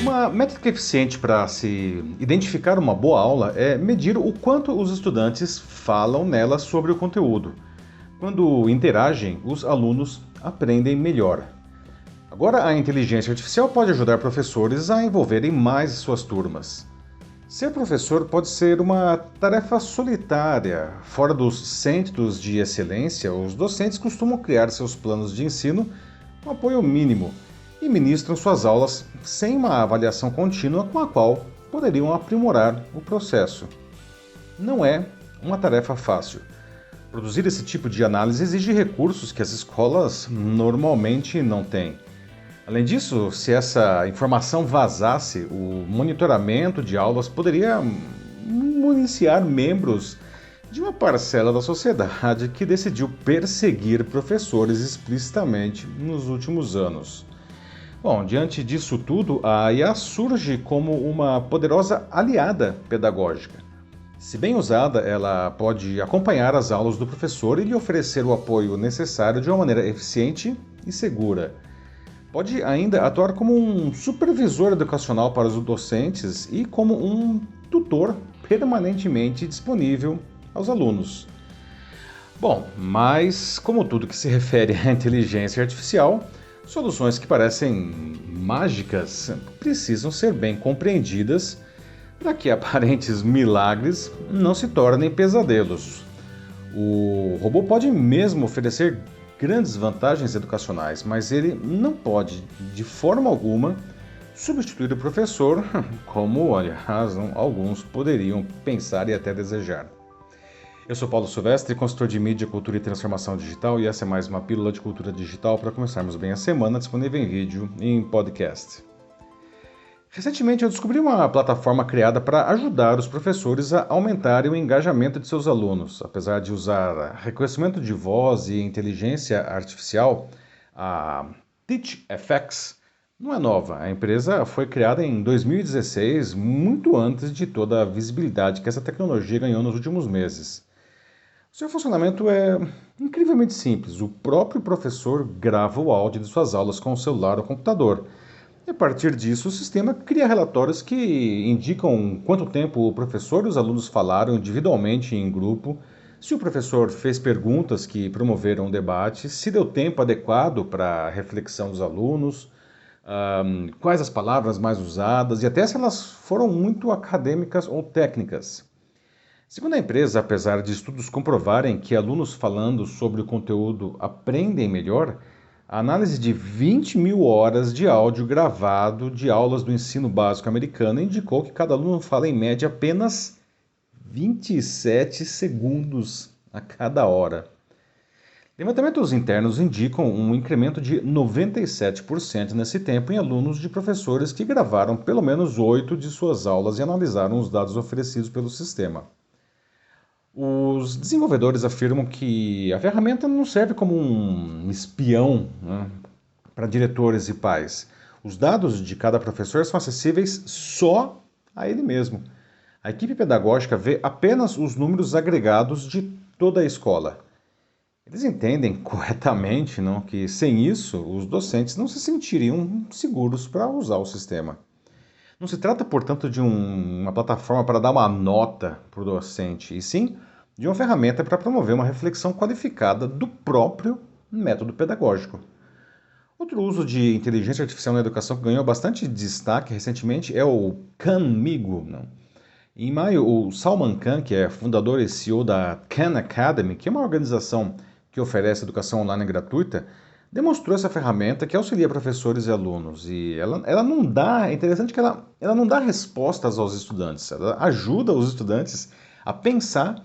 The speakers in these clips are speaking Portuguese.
Uma métrica eficiente para se identificar uma boa aula é medir o quanto os estudantes falam nela sobre o conteúdo. Quando interagem, os alunos aprendem melhor. Agora, a inteligência artificial pode ajudar professores a envolverem mais suas turmas. Ser professor pode ser uma tarefa solitária. Fora dos centros de excelência, os docentes costumam criar seus planos de ensino com apoio mínimo e ministram suas aulas sem uma avaliação contínua com a qual poderiam aprimorar o processo. Não é uma tarefa fácil. Produzir esse tipo de análise exige recursos que as escolas normalmente não têm. Além disso, se essa informação vazasse, o monitoramento de aulas poderia municiar membros de uma parcela da sociedade que decidiu perseguir professores explicitamente nos últimos anos. Bom, diante disso tudo, a IA surge como uma poderosa aliada pedagógica. Se bem usada, ela pode acompanhar as aulas do professor e lhe oferecer o apoio necessário de uma maneira eficiente e segura. Pode ainda atuar como um supervisor educacional para os docentes e como um tutor permanentemente disponível aos alunos. Bom, mas como tudo que se refere à inteligência artificial, soluções que parecem mágicas precisam ser bem compreendidas para que aparentes milagres não se tornem pesadelos. O robô pode mesmo oferecer grandes vantagens educacionais, mas ele não pode, de forma alguma, substituir o professor, como, aliás, alguns poderiam pensar e até desejar. Eu sou Paulo Silvestre, consultor de mídia, cultura e transformação digital, e essa é mais uma pílula de cultura digital para começarmos bem a semana, disponível em vídeo e em podcast. Recentemente eu descobri uma plataforma criada para ajudar os professores a aumentarem o engajamento de seus alunos. Apesar de usar reconhecimento de voz e inteligência artificial, a TeachFX não é nova. A empresa foi criada em 2016, muito antes de toda a visibilidade que essa tecnologia ganhou nos últimos meses. O seu funcionamento é incrivelmente simples. O próprio professor grava o áudio de suas aulas com o celular ou computador. E a partir disso, o sistema cria relatórios que indicam quanto tempo o professor e os alunos falaram individualmente e em grupo, se o professor fez perguntas que promoveram o debate, se deu tempo adequado para a reflexão dos alunos, quais as palavras mais usadas e até se elas foram muito acadêmicas ou técnicas. Segundo a empresa, apesar de estudos comprovarem que alunos falando sobre o conteúdo aprendem melhor, a análise de 20 mil horas de áudio gravado de aulas do ensino básico americano indicou que cada aluno fala em média apenas 27 segundos a cada hora. Levantamentos internos indicam um incremento de 97% nesse tempo em alunos de professores que gravaram pelo menos 8 de suas aulas e analisaram os dados oferecidos pelo sistema. Os desenvolvedores afirmam que a ferramenta não serve como um espião, para diretores e pais. Os dados de cada professor são acessíveis só a ele mesmo. A equipe pedagógica vê apenas os números agregados de toda a escola. Eles entendem corretamente, não, que sem isso os docentes não se sentiriam seguros para usar o sistema. Não se trata, portanto, de uma plataforma para dar uma nota para o docente, e sim de uma ferramenta para promover uma reflexão qualificada do próprio método pedagógico. Outro uso de inteligência artificial na educação que ganhou bastante destaque recentemente é o Khanmigo. Em maio, o Salman Khan, que é fundador e CEO da Khan Academy, que é uma organização que oferece educação online gratuita, demonstrou essa ferramenta que auxilia professores e alunos. E ela não dá, é interessante que ela não dá respostas aos estudantes, ela ajuda os estudantes a pensar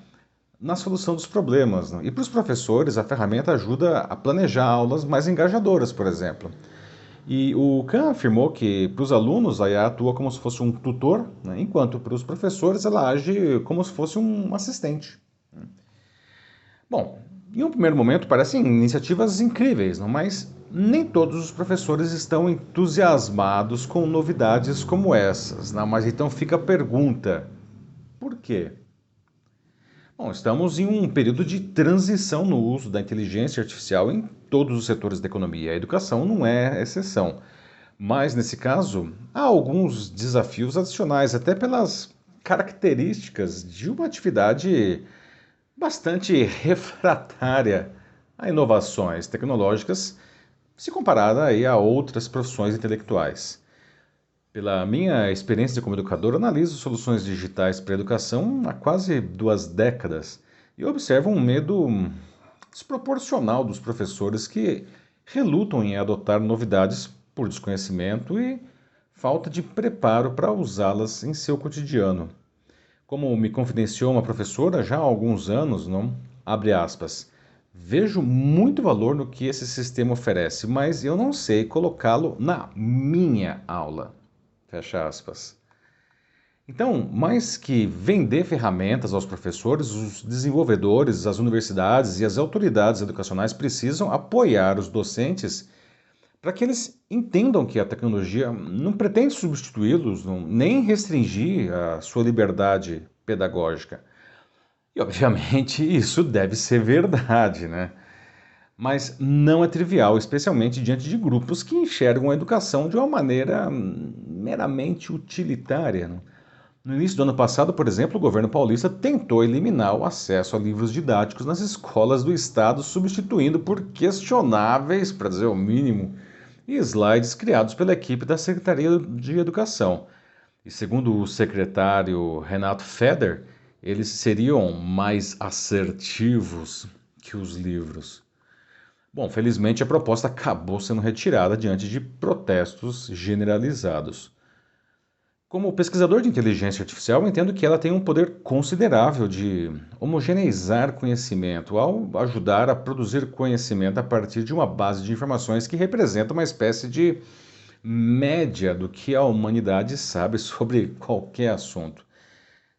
na solução dos problemas. E para os professores, a ferramenta ajuda a planejar aulas mais engajadoras, por exemplo. E o Khan afirmou que para os alunos a IA atua como se fosse um tutor, enquanto para os professores ela age como se fosse um assistente. Bom, em um primeiro momento parecem iniciativas incríveis, mas nem todos os professores estão entusiasmados com novidades como essas. Mas então fica a pergunta: por quê? Bom, estamos em um período de transição no uso da inteligência artificial em todos os setores da economia. A educação não é exceção. Mas, nesse caso, há alguns desafios adicionais, até pelas características de uma atividade bastante refratária a inovações tecnológicas, se comparada aí a outras profissões intelectuais. Pela minha experiência como educador, analiso soluções digitais para a educação há quase 2 décadas e observo um medo desproporcional dos professores que relutam em adotar novidades por desconhecimento e falta de preparo para usá-las em seu cotidiano. Como me confidenciou uma professora já há alguns anos, não? Abre aspas. Vejo muito valor no que esse sistema oferece, mas eu não sei colocá-lo na minha aula. Fecha aspas. Então, mais que vender ferramentas aos professores, os desenvolvedores, as universidades e as autoridades educacionais precisam apoiar os docentes para que eles entendam que a tecnologia não pretende substituí-los, nem restringir a sua liberdade pedagógica. E, obviamente, isso deve ser verdade, né? Mas não é trivial, especialmente diante de grupos que enxergam a educação de uma maneira meramente utilitária. Né? No início do ano passado, por exemplo, o governo paulista tentou eliminar o acesso a livros didáticos nas escolas do estado, substituindo por questionáveis, para dizer o mínimo, e slides criados pela equipe da Secretaria de Educação. E segundo o secretário Renato Feder, eles seriam mais assertivos que os livros. Bom, felizmente a proposta acabou sendo retirada diante de protestos generalizados. Como pesquisador de inteligência artificial, eu entendo que ela tem um poder considerável de homogeneizar conhecimento, ao ajudar a produzir conhecimento a partir de uma base de informações que representa uma espécie de média do que a humanidade sabe sobre qualquer assunto.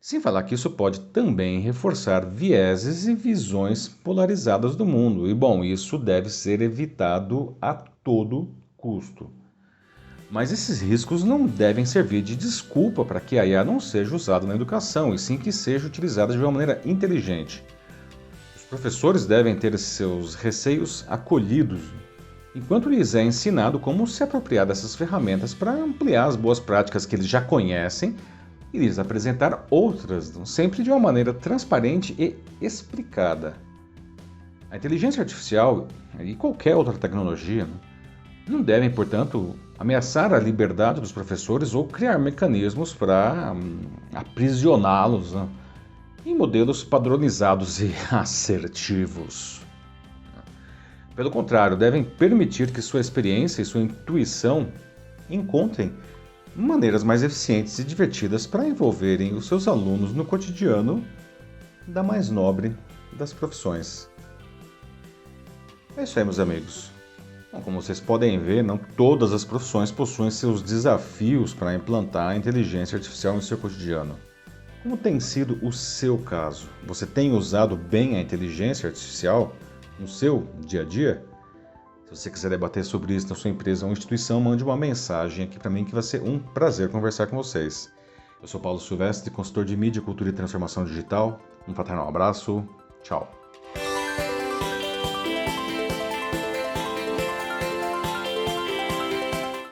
Sem falar que isso pode também reforçar vieses e visões polarizadas do mundo. E, bom, isso deve ser evitado a todo custo. Mas esses riscos não devem servir de desculpa para que a IA não seja usada na educação, e sim que seja utilizada de uma maneira inteligente. Os professores devem ter seus receios acolhidos, enquanto lhes é ensinado como se apropriar dessas ferramentas para ampliar as boas práticas que eles já conhecem e lhes apresentar outras, sempre de uma maneira transparente e explicada. A inteligência artificial e qualquer outra tecnologia não devem, portanto, ameaçar a liberdade dos professores ou criar mecanismos para aprisioná-los em modelos padronizados e assertivos. Pelo contrário, devem permitir que sua experiência e sua intuição encontrem maneiras mais eficientes e divertidas para envolverem os seus alunos no cotidiano da mais nobre das profissões. É isso aí, meus amigos. Bom, como vocês podem ver, não todas as profissões possuem seus desafios para implantar a inteligência artificial em seu cotidiano. Como tem sido o seu caso? Você tem usado bem a inteligência artificial no seu dia a dia? Se você quiser debater sobre isso na sua empresa ou instituição, mande uma mensagem aqui para mim que vai ser um prazer conversar com vocês. Eu sou Paulo Silvestre, consultor de mídia, cultura e transformação digital. Um fraternal abraço. Tchau.